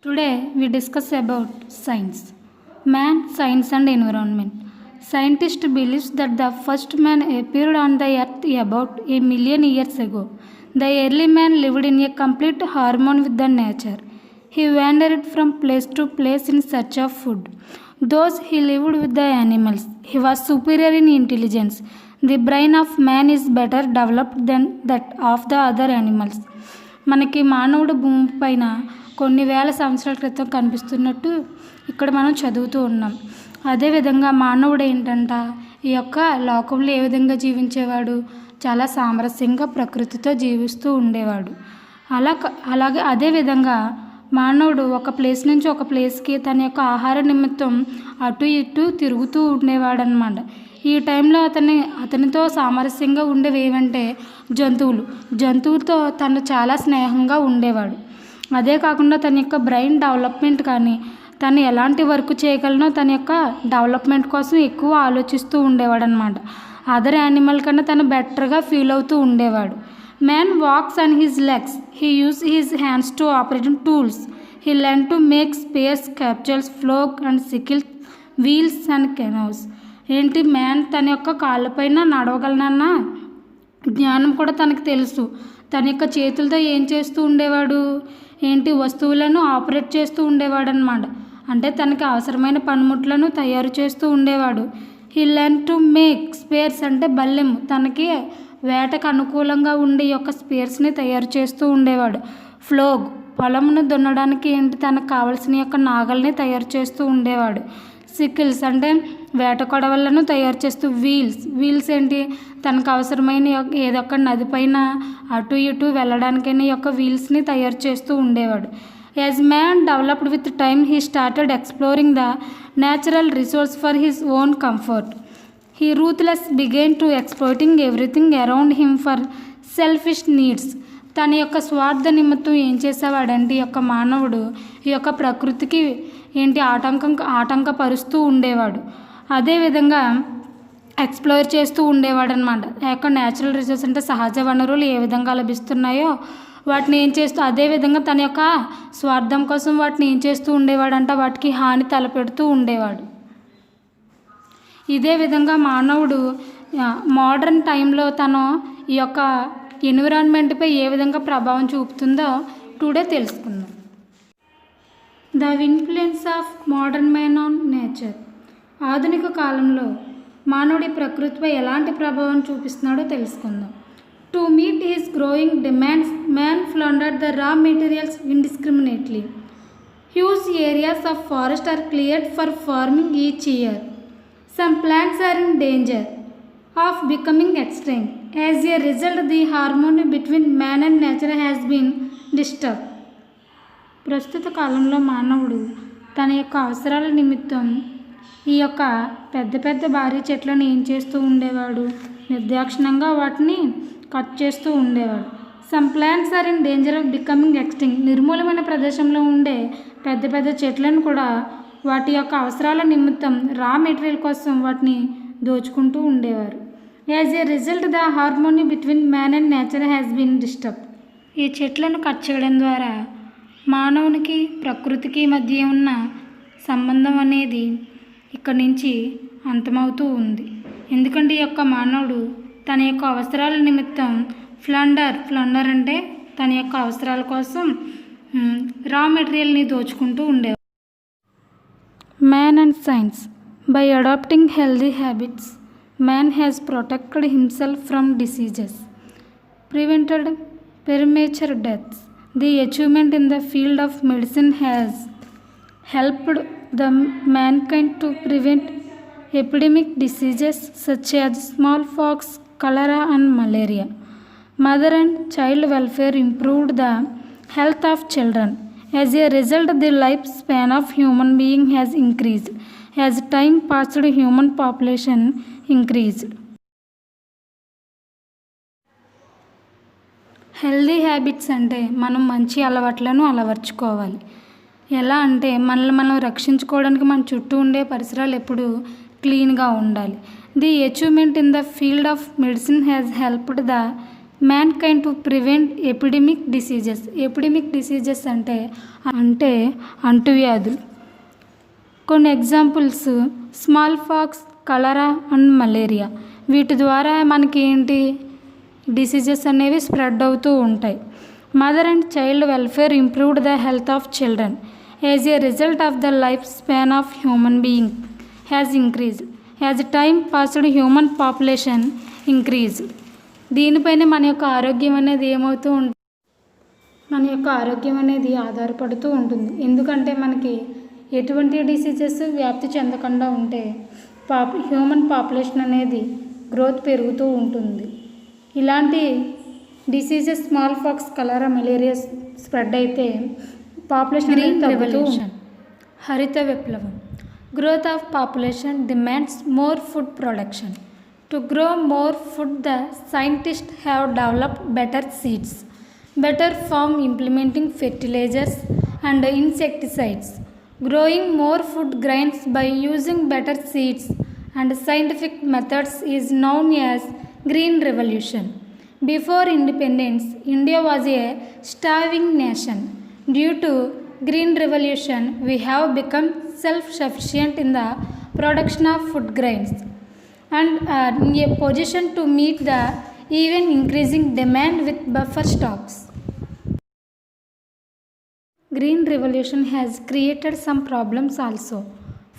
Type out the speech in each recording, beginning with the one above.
Today we discuss about science, man, science and environment. Scientists believe that the first man appeared on the earth about a million years ago. The early man lived in a complete harmony with the nature. He wandered from place to place in search of food. Those he lived with the animals. He was superior in intelligence. The brain of man is better developed than that of the other animals. మనకి మానవుడు భూమి పైన కొన్ని వేల సంవత్సరాల క్రితం కనిపిస్తున్నట్టు ఇక్కడ మనం చదువుతూ ఉన్నాం. అదేవిధంగా మానవుడు ఏంటంట ఈ యొక్క లోకంలో ఏ విధంగా జీవించేవాడు, చాలా సామరస్యంగా ప్రకృతితో జీవిస్తూ ఉండేవాడు. అలాగే అదేవిధంగా మానవుడు ఒక ప్లేస్ నుంచి ఒక ప్లేస్కి తన యొక్క ఆహార నిమిత్తం అటు ఇటు తిరుగుతూ ఉండేవాడనమాట. ఈ టైంలో అతనితో సామరస్యంగా ఉండేవి ఏవంటే జంతువులతో తను చాలా స్నేహంగా ఉండేవాడు. అదే కాకుండా తన యొక్క బ్రెయిన్ డెవలప్మెంట్ కానీ తను ఎలాంటి వర్క్ చేయగలనో తన యొక్క డెవలప్మెంట్ కోసం ఎక్కువ ఆలోచిస్తూ ఉండేవాడు అనమాట. అదర్ యానిమల్ కన్నా తను బెటర్గా ఫీల్ అవుతూ ఉండేవాడు. Man walks on his legs. He use his hands to operate tools. He learn to make spears, captures, flock and sickles, wheels and canoes. ఏంటి, మ్యాన్ తన యొక్క కాళ్ళపైన నడవగలనన్న జ్ఞానం కూడా తనకు తెలుసు. తన యొక్క చేతులతో ఏం చేస్తూ ఉండేవాడు, వస్తువులను ఆపరేట్ చేస్తూ ఉండేవాడు అనమాట. అంటే తనకి అవసరమైన పనిముట్లను తయారు చేస్తూ ఉండేవాడు. He learn to make spears అంటే బల్లెము, తనకి వేటకు అనుకూలంగా ఉండే యొక్క స్పేర్స్ని తయారు చేస్తూ ఉండేవాడు. ఫ్లోగ్ పొలమును దున్నడానికి తనకు కావలసిన యొక్క నాగల్ని తయారు చేస్తూ ఉండేవాడు. సికిల్స్ అంటే వేట కొడవలను తయారు చేస్తూ వీల్స్ తనకు అవసరమైన ఏదొక్క నది పైన అటు ఇటు వెళ్ళడానికైనా యొక్క వీల్స్ని తయారు చేస్తూ ఉండేవాడు. As man developed with time he started exploring the natural resource for his own comfort. He ruthless began to exploiting everything around him for selfish needs. తన యొక్క స్వార్థ నిమిత్తం ఏం చేసేవాడంటే ఈ యొక్క మానవుడు ఈ యొక్క ప్రకృతికి ఆటంకపరుస్తూ ఉండేవాడు. అదేవిధంగా ఎక్స్ప్లోర్ చేస్తూ ఉండేవాడు అనమాట. ఆ యొక్క న్యాచురల్ రిసోర్స్ అంటే సహజ వనరులు ఏ విధంగా లభిస్తున్నాయో వాటిని అదేవిధంగా తన యొక్క స్వార్థం కోసం వాటిని ఏం చేస్తూ ఉండేవాడంట, వాటికి హాని తలపెడుతూ ఉండేవాడు. ఇదే విధంగా మానవుడు మోడర్న్ టైంలో తను ఈ యొక్క ఎన్విరాన్మెంట్పై ఏ విధంగా ప్రభావం చూపుతుందో టుడే తెలుసుకుందాం. The influence of modern man on nature. ఆధునిక కాలంలో మానవుడి ప్రకృతిపై ఎలాంటి ప్రభావం చూపిస్తున్నాడో తెలుసుకుందాం. To meet his growing demands, man plundered the raw materials indiscriminately. Huge areas of forest are cleared for farming each year. Some plants are in danger of becoming extinct. As a result the harmony between man and nature has been disturb. ప్రస్తుత కాలంలో మానవుడు తన యొక్క అవసరాల నిమిత్తం ఈ యొక్క పెద్ద భారీ చెట్లను ఏం చేస్తూ ఉండేవాడు, నిర్దాక్షిణ్యంగా వాటిని కట్ చేస్తూ ఉండేవాడు. Some plants are in danger of becoming extinct. నిర్మూలమైన ప్రదేశంలో ఉండే పెద్ద చెట్లను కూడా వాటి యొక్క అవసరాల నిమిత్తం రా మెటీరియల్ కోసం వాటిని దోచుకుంటూ ఉండేవారు. As a result the harmony between man and nature has been disturb. ఈ చెట్లను కట్ చేయడం ద్వారా మానవునికి ప్రకృతికి మధ్య ఉన్న సంబంధం అనేది ఇక్కడి నుంచి అంతమవుతూ ఉంది. ఎందుకంటే ఈ యొక్క మానవుడు తన యొక్క అవసరాల నిమిత్తం ప్లండర్ అంటే తన యొక్క అవసరాల కోసం రా మెటీరియల్ని దోచుకుంటూ ఉండేవాడు. Man and science. By adopting healthy habits, man has protected himself from diseases, prevented premature deaths. The achievement in the field of medicine has helped the mankind to prevent epidemic diseases such as smallpox, cholera and malaria. Mother and child welfare improved the health of children. As a result, the lifespan of human being has increased. As time passed, human population increased. Healthy habits అంటే మనం మంచి అలవాట్లను అలవర్చుకోవాలి. ఎలా అంటే మనల్ని మనం రక్షించుకోవడానికి మన చుట్టూ ఉండే పరిసరాలు ఎప్పుడూ క్లీన్గా ఉండాలి. The achievement in the field of medicine has helped the mankind to prevent epidemic diseases. Epidemic diseases అంటే అంటువ్యాధులు. కొన్ని examples small pox, cholera and malaria. వీటి ద్వారా మనకి ఏంటి డిసీజెస్ అనేవి స్ప్రెడ్ అవుతూ ఉంటాయి. Mother and child welfare improved the health of children. As a result of the life span of human being has increased. As time passed human population increased. దీనిపైన మన యొక్క ఆరోగ్యం అనేది ఏమవుతూ ఉంటుంది, మన యొక్క ఆరోగ్యం అనేది ఆధారపడుతూ ఉంటుంది. ఎందుకంటే మనకి ఎటువంటి డిసీజెస్ వ్యాప్తి చెందకుండా ఉంటే హ్యూమన్ పాపులేషన్ అనేది గ్రోత్ పెరుగుతూ ఉంటుంది. ఇలాంటి డిసీజెస్ స్మాల్ పాక్స్, కలరా, మలేరియా స్ప్రెడ్ అయితే పాపులేషన్ అనేది తగ్గుతూ ఉంటుంది. హరిత విప్లవం. Growth of population demands more food production. To grow more food, the scientists have developed better seeds, better farm implementing fertilizers and insecticides. Growing more food grains by using better seeds and scientific methods is known as Green Revolution. Before independence, India was a starving nation. Due to Green Revolution, we have become self-sufficient in the production of food grains and are in a position to meet the even increasing demand with buffer stocks. Green Revolution has created some problems also.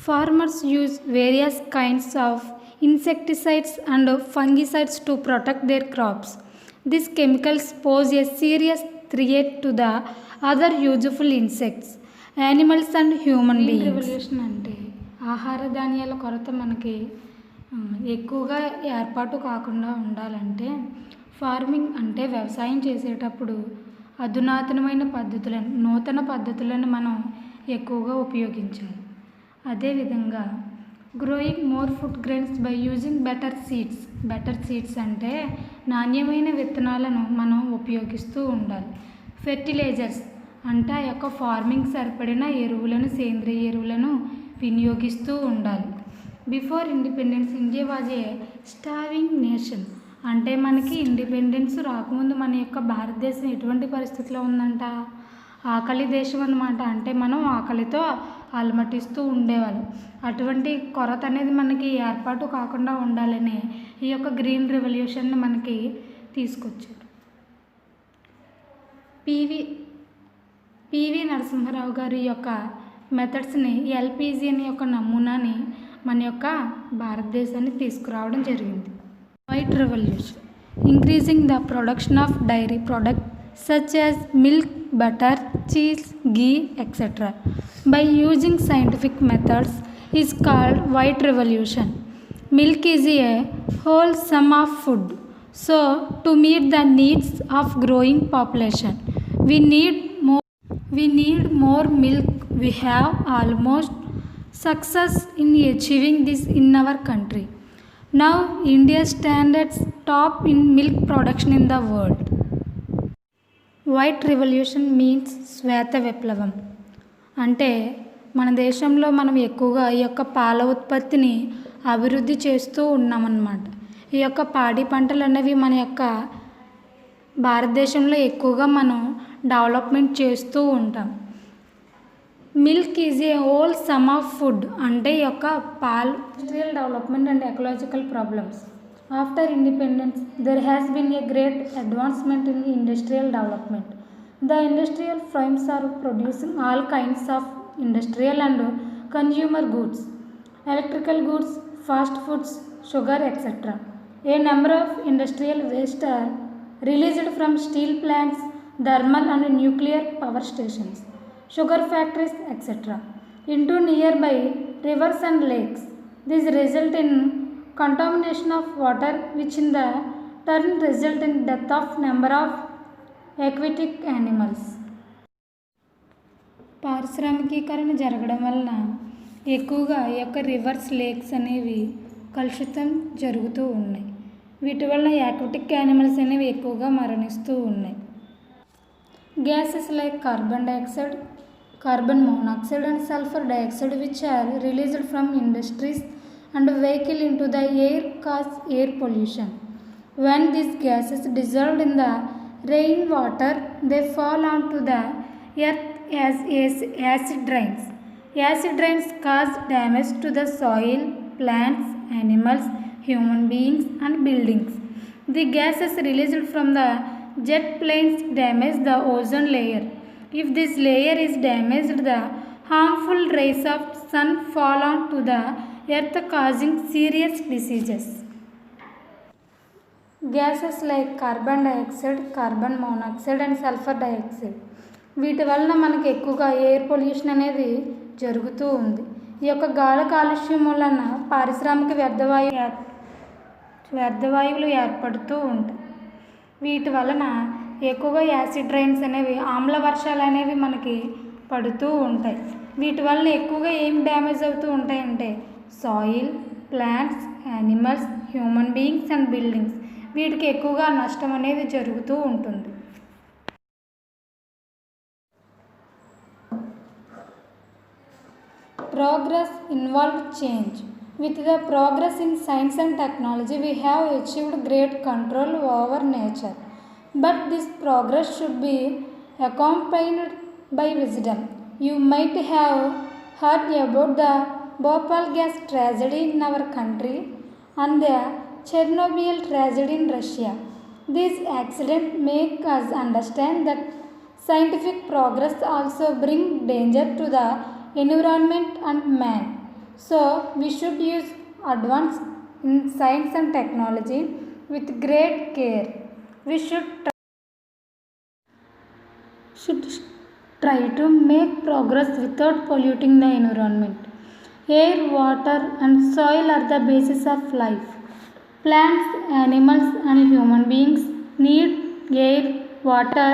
Farmers use various kinds of insecticides and fungicides to protect their crops. These chemicals pose a serious threat to the other useful insects, animals and human beings. Green Revolution అంటే ఆహార ధాన్యాల కొరత మనకి ఎక్కువగా ఏర్పాటు కాకుండా ఉండాలంటే farming అంటే వ్యవసాయం చేసేటప్పుడు అధునాతనమైన పద్ధతులను, నూతన పద్ధతులను మనం ఎక్కువగా ఉపయోగించాలి. అదేవిధంగా growing more food grains by using better seeds. Better seeds అంటే నాణ్యమైన విత్తనాలను మనం ఉపయోగిస్తూ ఉండాలి. ఫెర్టిలైజర్స్ అంటే ఆ యొక్క ఫార్మింగ్ సరిపడిన ఎరువులను, సేంద్రియ ఎరువులను వినియోగిస్తూ ఉండాలి. Before independence India was a starving nation. అంటే మనకి ఇండిపెండెన్స్ రాకముందు మన యొక్క భారతదేశం ఎటువంటి పరిస్థితిలో ఉందంట, ఆకలి దేశం అన్నమాట. అంటే మనం ఆకలితో అలమటిస్తూ ఉండేవాళ్ళం. అటువంటి కొరత అనేది మనకి ఏర్పాటు కాకుండా ఉండాలని ఈ యొక్క గ్రీన్ రెవల్యూషన్ని మనకి తీసుకొచ్చారు. పివి నరసింహారావు గారి యొక్క మెథడ్స్ని, ఎల్పిజి అనే యొక్క నమూనాని మన యొక్క భారతదేశానికి తీసుకురావడం జరిగింది. White revolution. Increasing the production of dairy product such as milk, butter, cheese, ghee etcetera by using scientific methods is called white revolution. Milk is a whole sum of food. So, to meet the needs of growing population, we need more milk. We have almost success in achieving this in our country. Now, India stands top in milk production in the world. White Revolution means శ్వేత విప్లవం. అంటే మన దేశంలో మనం ఎక్కువగా ఈ యొక్క పాల ఉత్పత్తిని అభివృద్ధి చేస్తూ ఉన్నామన్నమాట. ఈ యొక్క పాడి పంటలు అనేవి మన యొక్క భారతదేశంలో ఎక్కువగా మనం డెవలప్మెంట్ చేస్తూ ఉంటాం. Milk is a wholesome of food. అంటే ఈ యొక్క పాలు industrial development and ecological problems. After independence there has been a great advancement in industrial development. The industrial firms are producing all kinds of industrial and consumer goods, electrical goods, fast foods, sugar, etc. A number of industrial waste are released from steel plants, thermal and nuclear power stations, sugar factories, etc. into nearby rivers and lakes. This result in contamination of water, which in the turn result in death of number of aquatic animals. పారిశ్రామికీకరణ జరగడం వలన ఎక్కువగా ఈ యొక్క reverse, lakes అనేవి కలుషితం జరుగుతూ ఉన్నాయి. వీటి వల్ల యాక్వాటిక్ యానిమల్స్ అనేవి ఎక్కువగా మరణిస్తూ ఉన్నాయి. Gases like carbon dioxide, carbon monoxide and sulphur dioxide which are released from industries and vehicle into the air cause air pollution. When these gases dissolved in the rainwater, they fall onto the earth as acid rains. Acid rains cause damage to the soil, plants, animals, human beings, and buildings. The gases released from the jet planes damage the ozone layer. If this layer is damaged, the harmful rays of sun fall onto the earth, causing serious diseases. Gases like carbon dioxide, carbon monoxide and sulfur dioxide, వీటి వలన మనకి ఎక్కువగా air pollution అనేది జరుగుతూ ఉంది. ఈ యొక్క గాలి కాలుష్యం వలన పారిశ్రామిక వ్యర్థవాయువులు ఏర్పడుతూ ఉంటాయి. వీటి వలన ఎక్కువగా యాసిడ్ రైన్స్ అనేవి, ఆమ్ల వర్షాలు అనేవి మనకి పడుతూ ఉంటాయి. వీటి వలన ఎక్కువగా ఏం డ్యామేజ్ అవుతూ ఉంటాయంటే soil, plants, animals, human beings and buildings, వీటికి ఎక్కువగా నష్టం అనేది జరుగుతూ ఉంటుంది. Progress involved change. With the progress in science and technology, we have achieved great control over nature. But this progress should be accompanied by wisdom. You might have heard about the Bhopal gas tragedy in our country and the Chernobyl tragedy in Russia. These accidents make us understand that scientific progress also brings danger to the environment and man. So we should use advance in science and technology with great care. We should try to make progress without polluting the environment. Air, water and soil are the basis of life. Plants, animals and human beings need air, water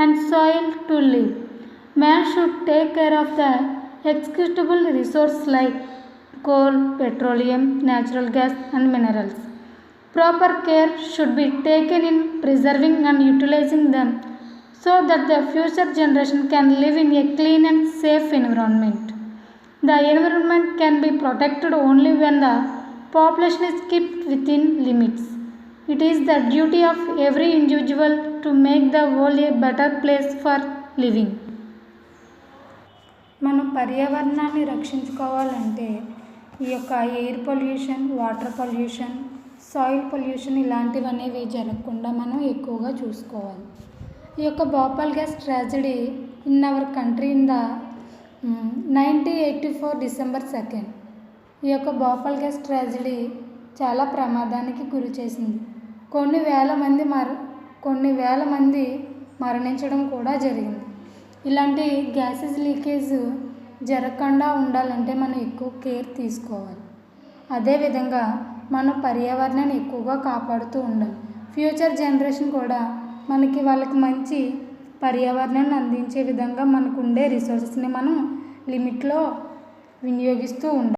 and soil to live. Man should take care of the excavable resources like coal, petroleum, natural gas and minerals. Proper care should be taken in preserving and utilizing them so that the future generation can live in a clean and safe environment. The environment can be protected only when the population is kept within limits. It is the duty of every individual to make the world a better place for living. మనం పర్యావరణాన్ని రక్షించుకోవాలంటే ఈ యొక్క air pollution, water pollution, soil pollution ఇలాంటివనేవి జరగకుండా మనం ఎక్కువగా చూసుకోవాలి. ఈ యొక్క Bhopal gas tragedy in our country in the 1984 December 2. ఈ యొక్క భోపాల్ గ్యాస్ ట్రాజడీ చాలా ప్రమాదానికి గురి చేసింది. కొన్ని వేల మంది మరణించడం కూడా జరిగింది. ఇలాంటి గ్యాసెస్ లీకేజ్ జరగకుండా ఉండాలంటే మనం ఎక్కువ కేర్ తీసుకోవాలి. అదేవిధంగా మనం పర్యావరణాన్ని ఎక్కువగా కాపాడుతూ ఉండాలి. ఫ్యూచర్ జనరేషన్ కూడా వాళ్ళకి మంచి పర్యావరణాన్ని అందించే విధంగా మనకు ఉండే రిసోర్సెస్ని మనం లిమిట్లో వినియోగిస్తూ ఉండాలి.